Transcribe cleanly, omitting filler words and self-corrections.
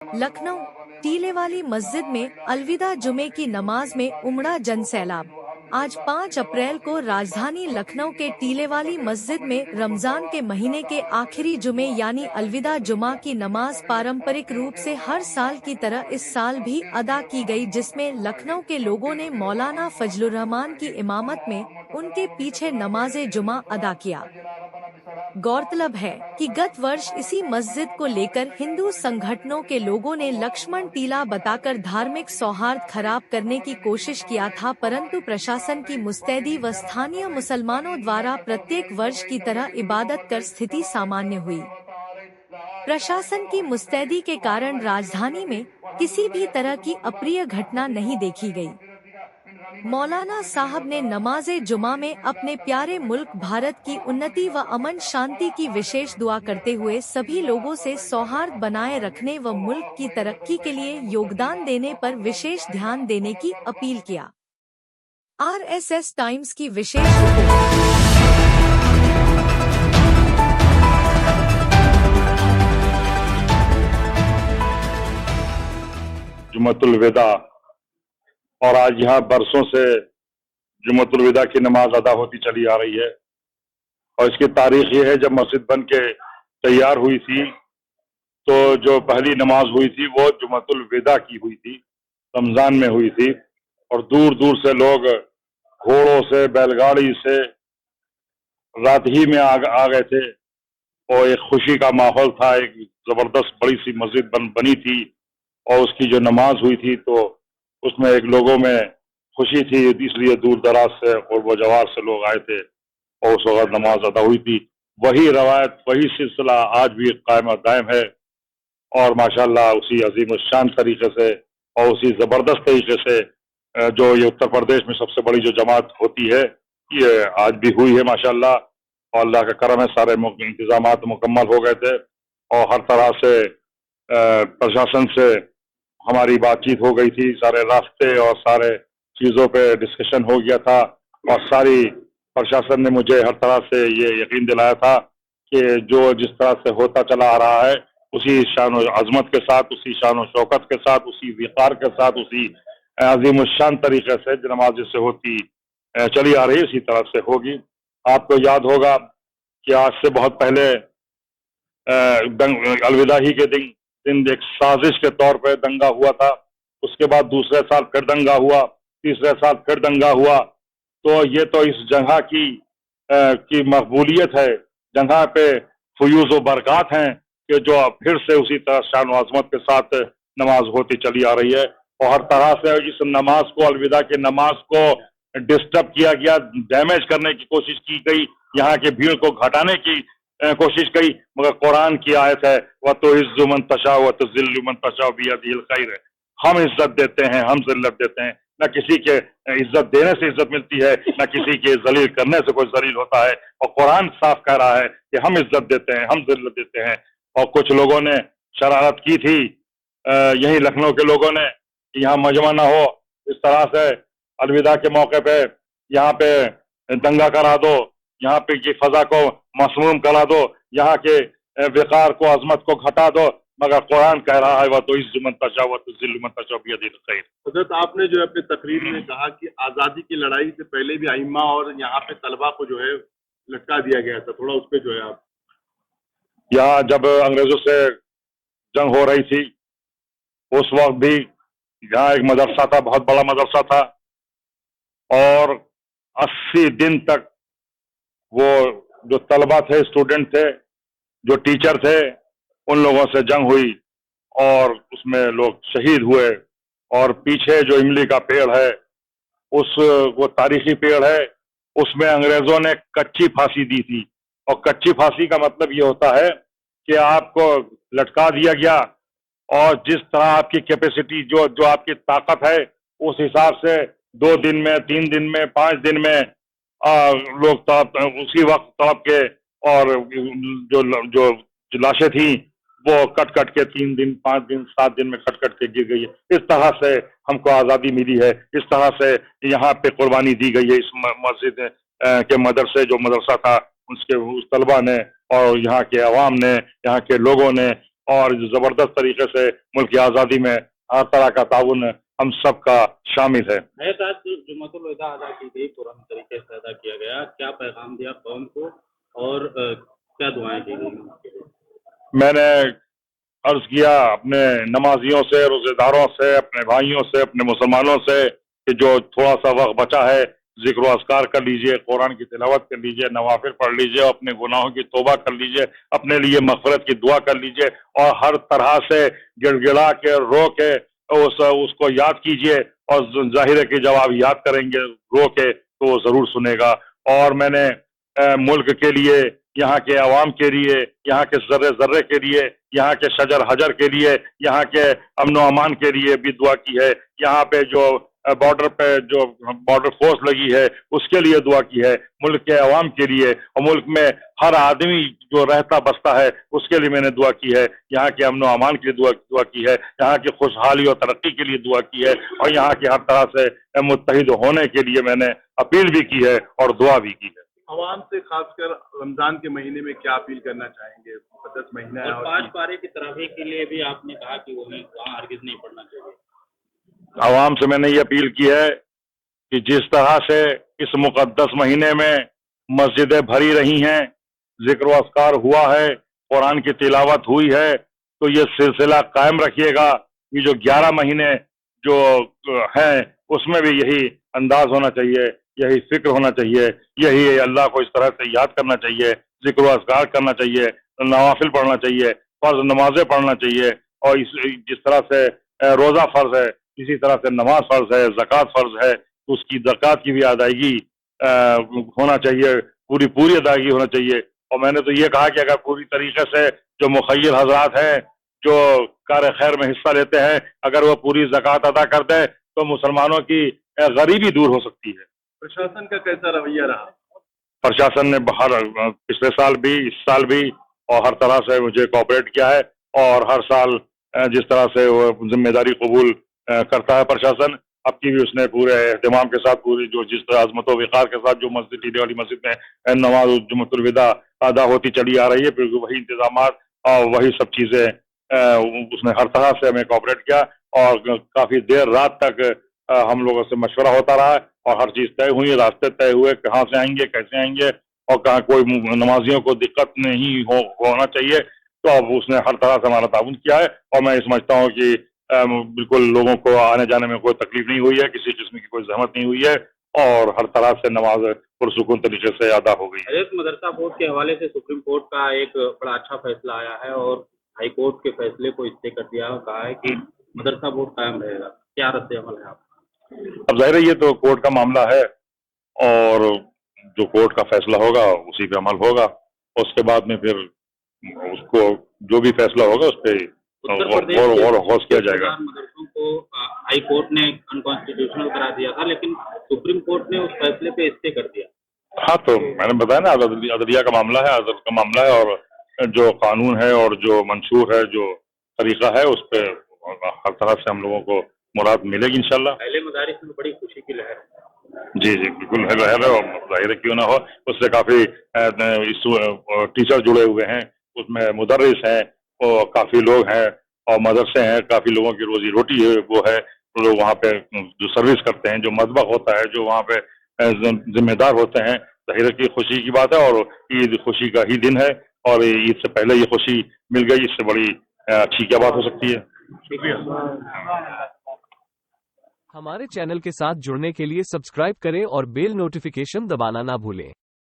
लखनऊ टीले वाली मस्जिद में अलविदा जुमे की नमाज में उमड़ा जन सैलाब। आज 5 अप्रैल को राजधानी लखनऊ के टीले वाली मस्जिद में रमजान के महीने के आखिरी जुमे यानी अलविदा जुमा की नमाज पारंपरिक रूप से हर साल की तरह इस साल भी अदा की गई, जिसमें लखनऊ के लोगों ने मौलाना फजलुर रहमान की इमामत में उनके पीछे नमाज जुमा अदा किया। गौरतलब है कि गत वर्ष इसी मस्जिद को लेकर हिंदू संगठनों के लोगों ने लक्ष्मण टीला बताकर धार्मिक सौहार्द खराब करने की कोशिश किया था, परंतु प्रशासन की मुस्तैदी व स्थानीय मुसलमानों द्वारा प्रत्येक वर्ष की तरह इबादत कर स्थिति सामान्य हुई। प्रशासन की मुस्तैदी के कारण राजधानी में किसी भी तरह की अप्रिय घटना नहीं देखी गई। मौलाना साहब ने नमाज़े जुमा में अपने प्यारे मुल्क भारत की उन्नति व अमन शांति की विशेष दुआ करते हुए सभी लोगों से सौहार्द बनाए रखने व मुल्क की तरक्की के लिए योगदान देने पर विशेष ध्यान देने की अपील किया। RSS टाइम्स की विशेष रिपोर्ट। जुमतुल विदा, और आज यहाँ बरसों से जुमतुल विदा की नमाज अदा होती चली आ रही है। और इसकी तारीख ये है, जब मस्जिद बन के तैयार हुई थी तो जो पहली नमाज हुई थी वो जुमतुल विदा की हुई थी, रमजान में हुई थी। और दूर दूर से लोग घोड़ों से, बैलगाड़ी से रात ही में आ गए थे और एक खुशी का माहौल था। एक जबरदस्त बड़ी सी मस्जिद बनी थी और उसकी जो नमाज हुई थी तो उसमें एक लोगों में खुशी थी, इसलिए दूर दराज से और वजवार से लोग आए थे और उस वक्त नमाज अदा हुई थी। वही रवायत, वही सिलसिला आज भी कायम दायम है और माशाल्लाह उसी अजीम शान तरीके से और उसी ज़बरदस्त तरीके से जो ये उत्तर प्रदेश में सबसे बड़ी जो जमात होती है ये आज भी हुई है माशाल्लाह। और अल्लाह का करम है, सारे इंतजामात मुकम्मल हो गए थे और हर तरह से प्रशासन से हमारी बातचीत हो गई थी, सारे रास्ते और सारे चीज़ों पे डिस्कशन हो गया था और सारी प्रशासन ने मुझे हर तरह से ये यकीन दिलाया था कि जो जिस तरह से होता चला आ रहा है उसी शान और अजमत के साथ, उसी शान और शौकत के साथ, उसी विकार के साथ, उसी अजीम शान तरीके से नमाज जिससे होती चली आ रही इसी तरह से होगी। आपको याद होगा कि आज से बहुत पहले अलविदा ही के दिन एक साजिश के तौर पे दंगा हुआ था, उसके बाद दूसरे साल फिर दंगा हुआ, तीसरे साल फिर दंगा हुआ। तो ये तो इस जगह की मकबूलियत है, जगह पे फयूज व बरकत हैं कि जो फिर से उसी तरह शान व अज़मत के साथ नमाज होती चली आ रही है। और हर तरह से इस नमाज को, अलविदा की नमाज को डिस्टर्ब किया गया, डैमेज करने की कोशिश की गई, यहाँ के भीड़ को घटाने की कोशिश की, मगर कुरान की आयत है व तो इज़्ज़ु मन तशाअ व तुज़िल्लु मन तशाअ बियदिहिल खैर। हम इज्जत देते हैं, हम जिल्लत देते हैं, न किसी के इज्जत देने से इज्जत मिलती है, न किसी के जलील करने से कोई जलील होता है। और कुरान साफ कह रहा है कि हम इज्जत देते हैं, हम जिल्लत देते हैं। और कुछ लोगों ने शरारत की थी, यही लखनऊ के लोगों ने, कि यहाँ मजमा न हो, इस तरह से अलविदा के मौके पे यहाँ पे दंगा करा दो, यहाँ पे की फजा को मसमूम करा दो, यहाँ के विकार को, अजमत को घटा दो, मगर कुरान कह रहा है वह तो इज़्ज़ु मन तशाअ व तुज़िल्लु मन तशाअ बियदिहिल खैर। हज़रत, आपने जो है अपनी तकरीर में कहा कि आज़ादी की लड़ाई से पहले भी आइम्मा और यहाँ पे तलबा को जो है लटका दिया गया था, थोड़ा उस पर जो है आप। यहाँ जब अंग्रेजों से जंग हो रही थी उस वक्त भी यहाँ एक मदरसा था, बहुत बड़ा मदरसा था, और 80 दिन तक वो जो तलबा थे, स्टूडेंट थे, जो टीचर थे, उन लोगों से जंग हुई और उसमें लोग शहीद हुए। और पीछे जो इमली का पेड़ है, वो तारीखी पेड़ है, उसमें अंग्रेजों ने कच्ची फांसी दी थी। और कच्ची फांसी का मतलब ये होता है कि आपको लटका दिया गया और जिस तरह आपकी कैपेसिटी, जो आपकी ताकत है, उस हिसाब से 2 दिन में, 3 दिन में, 5 दिन में लोग उसी वक्त तड़प के, और जो लाशें थी वो कट कट के 3 दिन, 5 दिन, 7 दिन में कट कट के गिर गई है। इस तरह से हमको आज़ादी मिली है, इस तरह से यहाँ पे कुर्बानी दी गई है इस मस्जिद के मदरसे, जो मदरसा था उसके उस तलबा ने और यहाँ के अवाम ने, यहाँ के लोगों ने اور زبردست طریقے سے ملک کی آزادی میں ہر طرح کا تعاون ہم سب کا شامل ہے. آج جمعۃ الوداع ادا کی گئی، پرانے طریقے سے ادا کیا گیا، کیا پیغام دیا قوم کو اور کیا دعائیں کی گئی؟ میں نے عرض کیا اپنے نمازیوں سے، روزے داروں سے، اپنے بھائیوں سے، اپنے مسلمانوں سے کہ جو تھوڑا سا وقت بچا ہے ذکر و اذکار کر لیجئے، قرآن کی تلاوت کر لیجئے، نوافل پڑھ لیجئے، اپنے گناہوں کی توبہ کر لیجئے، اپنے لیے مغفرت کی دعا کر لیجئے، اور ہر طرح سے گڑ گڑا کے رو کے اس کو یاد کیجئے، اور ظاہر ہے کہ جب آپ یاد کریں گے رو کے تو وہ ضرور سنے گا. اور میں نے ملک کے لیے، یہاں کے عوام کے لیے، یہاں کے ذرے ذرے کے لیے، یہاں کے شجر حجر کے لیے، یہاں کے امن و امان کے لیے بھی دعا کی ہے. یہاں پہ جو بارڈر پہ جو بارڈر فورس لگی ہے اس کے لیے دعا کی ہے، ملک کے عوام کے لیے، اور ملک میں ہر آدمی جو رہتا بستا ہے اس کے لیے میں نے دعا کی ہے. یہاں کے امن و امان کے لیے دعا کی ہے، یہاں کی خوشحالی اور ترقی کے لیے دعا کی ہے، اور یہاں کے ہر طرح سے متحد ہونے کے لیے میں نے اپیل بھی کی ہے اور دعا بھی کی ہے. عوام سے خاص کر رمضان کے مہینے میں کیا اپیل کرنا چاہیں گے؟ مقدس مہینہ ہے اور اور 5 پارے کی تراویح کے لیے بھی آپ نے کہا کہ وہاں ہرگز نہیں پڑھنا چاہیے. عوام سے میں نے یہ اپیل کی ہے کہ جس طرح سے اس مقدس مہینے میں مسجدیں بھری رہی ہیں، ذکر و اذکار ہوا ہے، قرآن کی تلاوت ہوئی ہے، تو یہ سلسلہ قائم رکھیے گا. یہ جو 11 مہینے جو ہیں اس میں بھی یہی انداز ہونا چاہیے، یہی فکر ہونا چاہیے، یہی اللہ کو اس طرح سے یاد کرنا چاہیے، ذکر و اذکار کرنا چاہیے، نوافل پڑھنا چاہیے، فرض نمازیں پڑھنا چاہیے، اور جس طرح سے روزہ فرض ہے اسی طرح سے نماز فرض ہے، زکوٰۃ فرض ہے، اس کی زکوٰۃ کی بھی ادائیگی ہونا چاہیے، پوری ادائیگی ہونا چاہیے. اور میں نے تو یہ کہا کہ اگر پوری طریقے سے جو مخیر حضرات ہیں جو کار خیر میں حصہ لیتے ہیں، اگر وہ پوری زکوٰۃ ادا کر دیں تو مسلمانوں کی غریبی دور ہو سکتی ہے. پرشاسن کا کیسا رویہ رہا؟ پرشاسن نے پچھلے سال بھی، اس سال بھی، اور ہر طرح سے مجھے کوآپریٹ کیا ہے، اور ہر سال جس طرح سے وہ ذمہ داری قبول کرتا ہے پرشاسن، اب کی بھی اس نے پورے اہتمام کے ساتھ، پوری جو جس طرح عظمت و وقار کے ساتھ جو مسجد ٹیلے والی مسجد میں نماز جمعۃ الوداع ادا ہوتی چلی آ رہی ہے، پھر وہی انتظامات اور وہی سب چیزیں اس نے ہر طرح سے ہمیں کوآپریٹ کیا، اور کافی دیر رات تک ہم لوگوں سے مشورہ ہوتا رہا، اور ہر چیز طے ہوئی، راستے طے ہوئے، کہاں سے آئیں گے، کیسے آئیں گے، اور کہاں کوئی نمازیوں کو دقت نہیں ہونا چاہیے. تو اب اس نے ہر طرح سے ہمارا تعاون کیا ہے، اور میں سمجھتا ہوں کہ بالکل لوگوں کو آنے جانے میں کوئی تکلیف نہیں ہوئی ہے، کسی قسم کی کوئی زحمت نہیں ہوئی ہے، اور ہر طرح سے نماز پرسکون طریقے سے ادا ہو گئی ہے. حضرت مدرسہ بورڈ کے حوالے سے سپریم کورٹ کا ایک بڑا اچھا فیصلہ آیا ہے، اور ہائی کورٹ کے فیصلے کو اسٹے کر دیا، کہا ہے کہ مدرسہ بورڈ قائم رہے گا. کیا رد عمل ہے آپ کا؟ اب ظاہر ہے یہ تو کورٹ کا معاملہ ہے، اور جو کورٹ کا فیصلہ ہوگا اسی پہ عمل ہوگا. اس کے بعد میں پھر اس کو جو بھی فیصلہ ہوگا اس پہ غور و خوض کیا جائے گا. مدرسوں کو ہائی کورٹ نے انکانسٹیٹیوشنل قرار دیا تھا، لیکن سپریم کورٹ نے اس فیصلے پہ اسٹے کر دیا. ہاں تو میں نے بتایا نا، عدلیہ کا معاملہ ہے، عدالت کا معاملہ ہے، اور جو قانون ہے اور جو منشور ہے، جو طریقہ ہے، اس پہ ہر طرح سے ہم لوگوں کو مراد ملے گی انشاءاللہ. پہلے مدارس میں بڑی خوشی کی لہر ہے. جی بالکل ہے، اور ظاہر کیوں نہ ہو، اس سے کافی ٹیچر جڑے ہوئے ہیں، اس میں مدرس ہیں، اور کافی لوگ ہیں، اور مدرسے ہیں، کافی لوگوں کی روزی روٹی ہے وہ ہے، لوگ وہاں پہ جو سروس کرتے ہیں، جو مطبخ ہوتا ہے، جو وہاں پہ ذمہ دار ہوتے ہیں. ظاہر کی خوشی کی بات ہے، اور عید خوشی کا ہی دن ہے، اور عید سے پہلے یہ خوشی مل گئی، اس سے بڑی اچھی کیا بات ہو سکتی ہے. شکریہ. ہمارے چینل کے ساتھ جڑنے کے لیے سبسکرائب کریں اور بیل نوٹیفیکیشن دبانا نہ بھولیں.